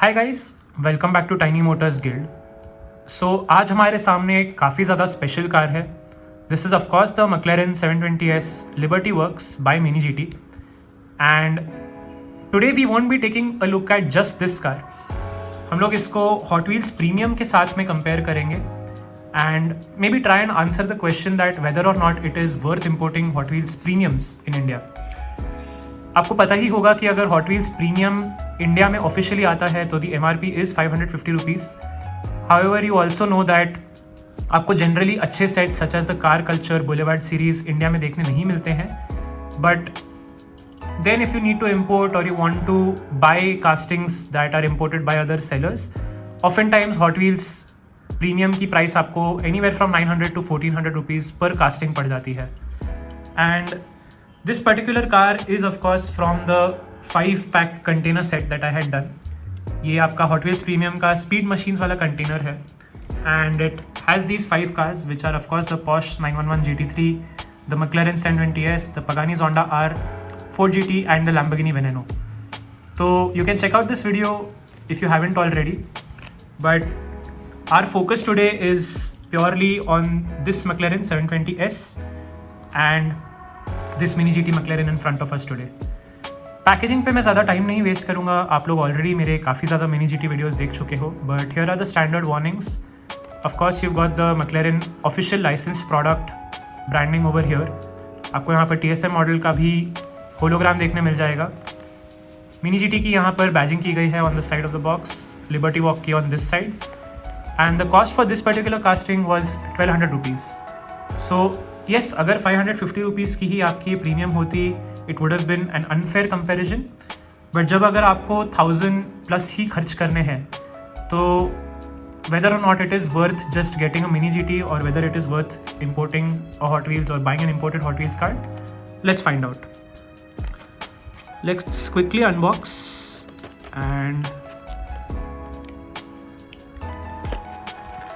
Hi guys, welcome back to tiny motors guild. So आज हमारे सामने एक काफ़ी ज़्यादा स्पेशल कार है। This is of course the McLaren 720S liberty works by mini GT and today we won't be taking a look at just this car. हम लोग इसको हॉट व्हील्स प्रीमियम के साथ में कंपेयर करेंगे and maybe try and answer the question that whether or not it is worth importing hot wheels premiums in India. आपको पता ही होगा कि अगर हॉट व्हील्स प्रीमियम इंडिया में ऑफिशियली आता है तो the MRP is 550 rupees. However you also know that आपको जनरली अच्छे set such as the car culture boulevard series India में देखने नहीं मिलते हैं। But then if you need to import और you want to buy castings that are imported by other sellers, often times Hot wheels premium की price आपको anywhere from 900 to 1400 rupees पर casting पड़ जाती है। And this particular car is of course from the 5-pack container set that I had done. ये आपका Hot Wheels Premium का Speed Machines वाला कंटेनर है and it has these 5 cars which are of course the Porsche 911 GT3, the McLaren 720S, the Pagani Zonda R, Ford GT and the Lamborghini Veneno. So you can check out this video if you haven't already, but our focus today is purely on this McLaren 720S and this mini GT McLaren in front of us today. Packaging पे मैं ज़्यादा time नहीं waste करूँगा, आप लोग already मेरे काफ़ी ज़्यादा मिनी GT वीडियोस देख चुके हो, but here are the standard warnings. Of course you got the McLaren official license product branding over here. आपको यहाँ पर TSM मॉडल का भी होलोग्राम देखने मिल जाएगा। मिनी GT की यहाँ पर बैजिंग की गई है on the side of the box, liberty walk की on this side, and the cost for this particular casting was 1200 rupees. So yes, अगर 550 रुपीज़ की ही आपकी प्रीमियम होती it would have been an unfair comparison. But जब अगर आपको 1000 plus ही खर्च करने हैं तो whether or not it is worth just getting a mini GT or whether it is worth importing a hot wheels और buying an imported hot wheels car, let's find out. Let's quickly unbox and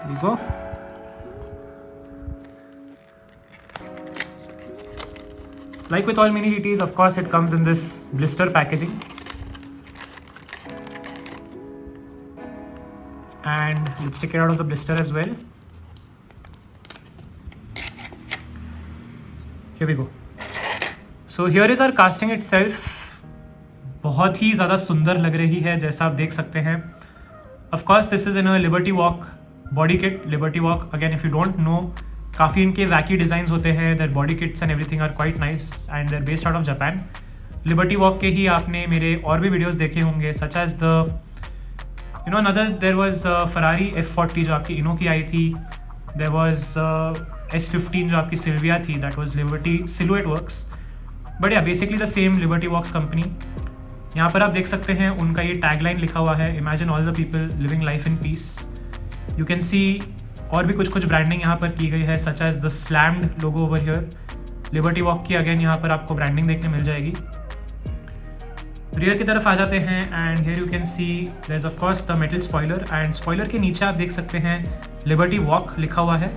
we go. Like with all mini GTs, of course, it comes in this blister packaging. And let's take it out of the blister as well. Here we go. So here is our casting itself. बहुत ही ज़्यादा सुंदर लग रही है जैसा आप देख सकते हैं। Of course, this is in a Liberty Walk body kit. Liberty Walk, again, if you don't know, काफ़ी इनके वैकी डिज़ाइंस होते हैं, their body kits and everything are quite nice and they're based out of Japan. Liberty Walk के ही आपने मेरे और भी वीडियोस देखे होंगे such as the another there was Ferrari F40 जो आपकी इनो की आई थी, देयर वाज S15 जो आपकी सिल्विया थी, that was liberty silhouette works. But yeah basically the same liberty walks company. यहाँ पर आप देख सकते हैं उनका ये टैगलाइन लिखा हुआ है, imagine all the people living life in peace. You can see और भी कुछ ब्रांडिंग यहाँ पर की गई है such as the slammed logo over here. Liberty walk की अगेन यहाँ पर आपको ब्रांडिंग देखने मिल जाएगी। रियर की तरफ आ जाते हैं and here you can see there is of course the metal spoiler and spoiler के नीचे आप देख सकते हैं लिबर्टी वॉक लिखा हुआ है।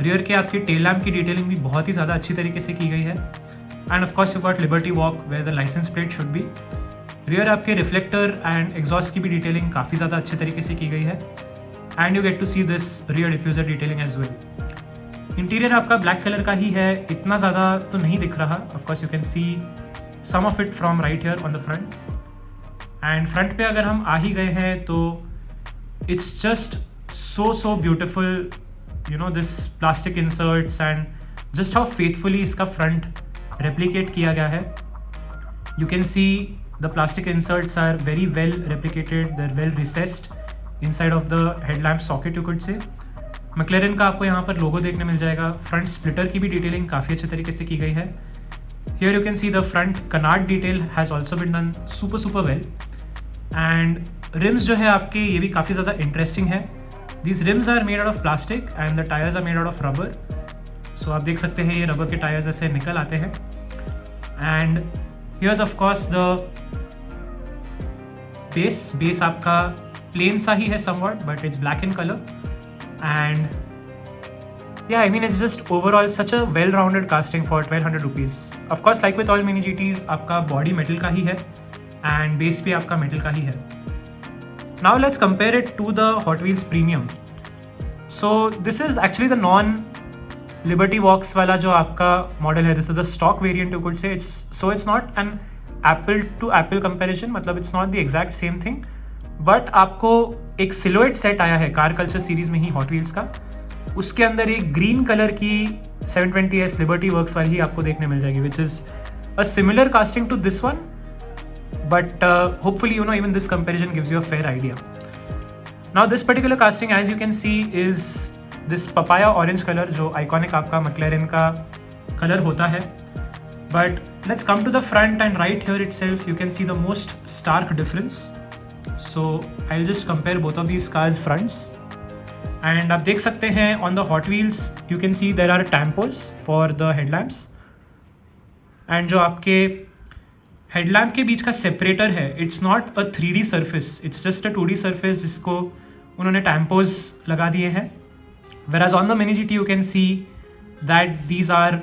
रियर के आपकी टेल लैम्प की डिटेलिंग भी बहुत ही ज़्यादा अच्छी तरीके से की गई है and of course you got Liberty Walk where the license plate should be. Rear आपके रिफ्लेक्टर एंड एग्जॉस्ट की भी डिटेलिंग काफ़ी ज़्यादा अच्छे तरीके से की गई है and you get to see this rear diffuser detailing as well. Interior आपका ब्लैक कलर का ही है, इतना ज़्यादा तो नहीं दिख रहा। Of course you can see some of it from right here on the front. And front पे अगर हम आ ही गए हैं तो it's just so beautiful, this plastic inserts and just how faithfully इसका फ्रंट रेप्लिकेट किया गया है। You can see the plastic inserts are very well replicated, they are well recessed inside of the headlamp socket you could say. McLaren का आपको यहाँ पर लोगो देखने मिल जाएगा। फ्रंट स्प्लिटर की भी डिटेलिंग काफ़ी अच्छे तरीके से की गई है। Here you can see the front canard detail has also been done super well and rims जो है आपके ये भी काफ़ी ज़्यादा इंटरेस्टिंग है। These rims are made out of plastic and the tyres are made out of rubber. So आप देख सकते हैं ये रबर के टायर्स ऐसे निकल आते हैं and here's of course the base आपका प्लेन सा ही है somewhat, but it's black in color and yeah, I mean it's just overall such a well-rounded casting for 1200 rupees. Of course, like with all mini GTs, आपका body metal का ही है and base भी आपका metal का ही है। Now let's compare it to the Hot Wheels Premium. So this is actually the non Liberty Works वाला जो आपका मॉडल है. This is the stock variant you could say. It's not an apple to apple comparison, मतलब it's not the exact same thing. But आपको एक silhouette set आया है car culture series में ही हॉट व्हील्स का. उसके अंदर एक ग्रीन कलर की 720S लिबर्टी वर्क्स वाली ही आपको देखने मिल जाएगी, which is a similar casting to this one, but hopefully even this comparison gives you a fair idea. Now this particular casting as you can see is this papaya orange colour, जो iconic आपका McLaren का colour होता है. But let's come to the front and right here itself you can see the most stark difference. So I'll just compare both of these cars fronts, and आप देख सकते हैं on the Hot Wheels you can see there are tampos for the headlamps, and जो आपके headlamp के बीच का separator है it's not a 3D surface, it's just a 2D surface जिसको उन्होंने tampos लगा दिए हैं. Whereas on the Mini GT you can see that these are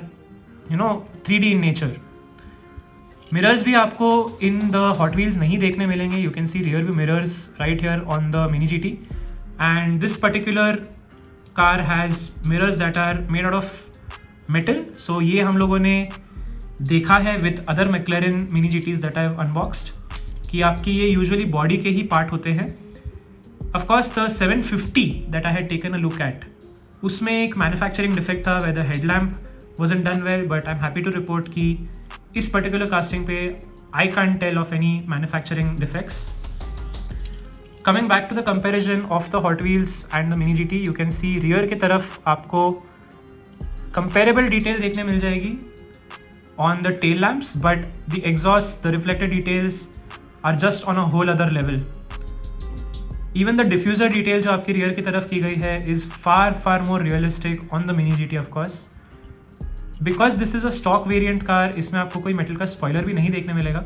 3D in nature. Mirrors भी आपको इन द हॉट व्हील्स नहीं देखने मिलेंगे. You can see rear view mirrors right here on the mini GT, and this particular car has mirrors that are made out of metal. So ये हम लोगों ने देखा है with other McLaren mini GTs that I have unboxed कि आपकी ये usually body के ही पार्ट होते हैं. Of course the 750 that I had taken a look at, उसमें एक मैन्युफैक्चरिंग डिफेक्ट था where the headlamp wasn't done well, but I'm happy to report कि इस पर्टिकुलर कास्टिंग पे I can't tell of any manufacturing defects. Coming back to the comparison of the Hot Wheels and the Mini GT, you can see rear की तरफ आपको comparable detail देखने मिल जाएगी on the tail lamps, but the exhaust, the reflected details are just on a whole other level. Even the diffuser detail जो आपकी rear की तरफ की गई है is far more realistic on the Mini GT of course. Because this is a stock variant car, इसमें आपको कोई मेटल का स्पॉइलर भी नहीं देखने मिलेगा.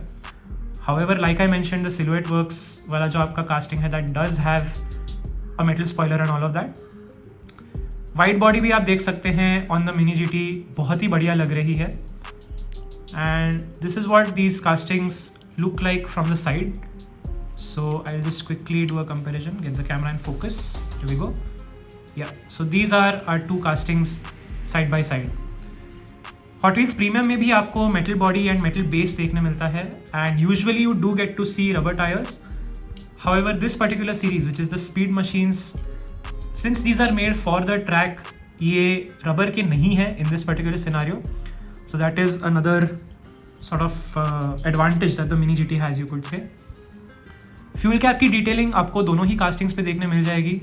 However like I mention the silhouette works वाला जो आपका कास्टिंग है that does have a metal spoiler and all of that. Wide body भी आप देख सकते हैं ऑन द मिनी जीटी, बहुत ही बढ़िया लग रही है. And this is what these castings look like from the side. So I will just quickly do a comparison, get the camera in focus. Here we go. Yeah so these are are two castings side by side. Hot wheels premium में भी आपको metal body and metal base देखने मिलता है, and usually you do get to see rubber tyres. However this particular series which is the speed machines, since these are made for the track, ये rubber के नहीं है in this particular scenario. So that is another sort of advantage that the mini GT has, you could say. Fuel cap की detailing आपको दोनों ही castings पे देखने मिल जाएगी,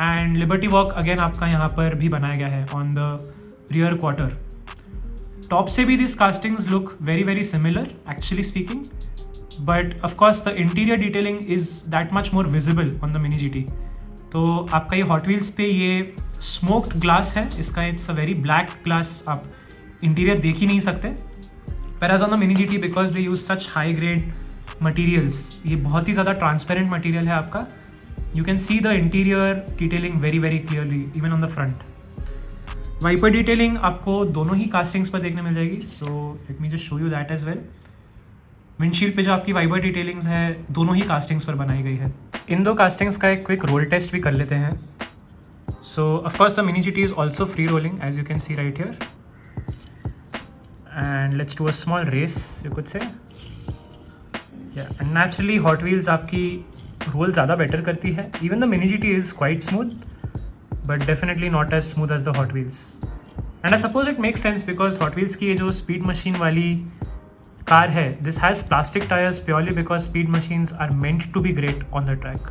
एंड लिबर्टी वर्क अगेन आपका यहाँ पर भी बनाया गया है on the rear quarter. Top से भी this castings look very similar actually speaking, but of course the interior detailing is that much more visible on the mini GT. तो आपका ये हॉट व्हील्स पे ये स्मोक्ड ग्लास है, इसका it's a very black glass, आप इंटीरियर देख ही नहीं सकते. whereas on the Mini GT because they use such high grade materials, ये बहुत ही ज़्यादा ट्रांसपेरेंट मटीरियल है आपका. You can see the interior detailing very clearly even on the front. Wiper detailing आपको दोनों ही कास्टिंग्स पर देखने मिल जाएगी. So let me just show you that as well. Windshield पे जो आपकी वाइपर डिटेलिंग्स है दोनों ही कास्टिंग्स पर बनाई गई है. इन दो कास्टिंग्स का एक क्विक रोल टेस्ट भी कर लेते हैं. So of course the mini GT is also free rolling as you can see right here, and let's do a small race you could say. And naturally Hot Wheels आपकी roll ज़्यादा better करती है. Even the mini GT is quite smooth, but definitely not as smooth as the Hot Wheels. And I suppose it makes sense because Hot Wheels की ये जो speed machine वाली car है, this has plastic tires purely because speed machines are meant to be great on the track.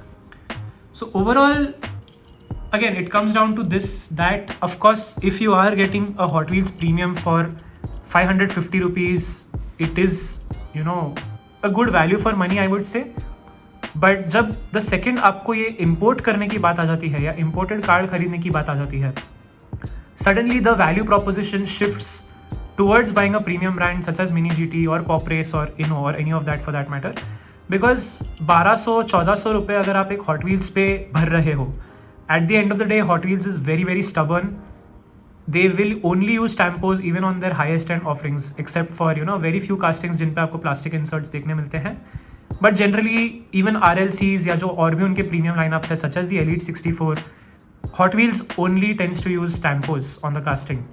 So overall, again, it comes down to this, that of course, if you are getting a Hot Wheels premium for 550 rupees, it is, a good value for money, I would say. But जब the second आपको ये import करने की बात आ जाती है या इम्पोर्टेड कार्ड खरीदने की बात आ जाती है, suddenly the value proposition shifts towards buying a premium brand such as Mini GT और पॉप रेस और इनो और any of that for that matter. Because 1200-1400 रुपये अगर आप एक हॉट व्हील्स पे भर रहे हो, at the end of the day hot wheels is very stubborn. They will only use tampos even on their highest end offerings, except for very few castings जिन पे आपको प्लास्टिक इंसर्ट्स देखने मिलते हैं. बट जनरली इवन RLCs या जो और भी उनके प्रीमियम लाइनअप्स है such as the Elite 64, hot wheels only tends to use tampos on the casting.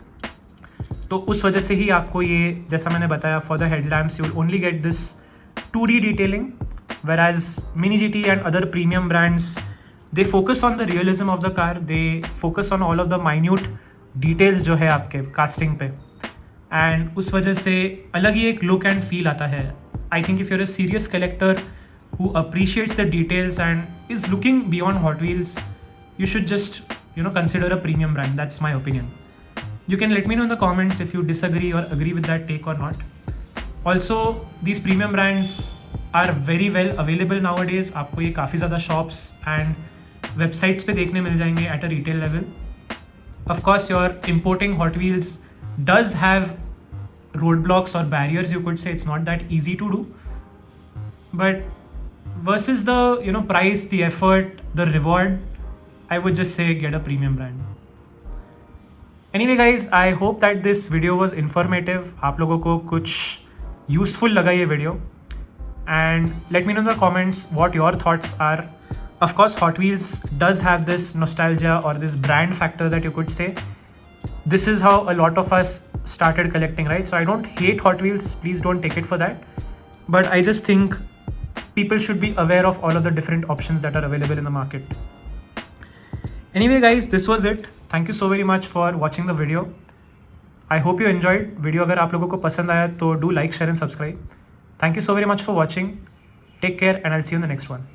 तो उस वजह से ही आपको ये, जैसा मैंने बताया, for the headlamps you will only get this 2D detailing, whereas Mini GT and other premium brands, they focus on the realism of the car, they focus on all of the minute details जो है आपके casting पे, and उस वजह से अलग ही एक look and feel आता है. I think if you're a serious collector who appreciates the details and is looking beyond Hot Wheels, you should just, consider a premium brand. That's my opinion. You can let me know in the comments if you disagree or agree with that take or not. Also, these premium brands are very well available nowadays. आपको ये काफ़ी ज़्यादा shops and websites पे देखने मिल जाएंगे at a retail level. Of course, your importing Hot Wheels does have roadblocks or barriers, you could say. It's not that easy to do. But versus the price, the effort, the reward, I would just say get a premium brand. Anyway guys, I hope that this video was informative. आप लोगों को कुछ useful लगा ये video, and let me know in the comments what your thoughts are. Of course, Hot Wheels does have this nostalgia or this brand factor that you could say. This is how a lot of us started collecting, right? So I don't hate Hot Wheels, please don't take it for that, but I just think people should be aware of all of the different options that are available in the market. Anyway guys, this was it. Thank you so very much for watching the video. I hope you enjoyed. Video अगर आप लोगों को पसंद आया तो do like, share and subscribe. Thank you so very much for watching. Take care and I'll see you in the next one.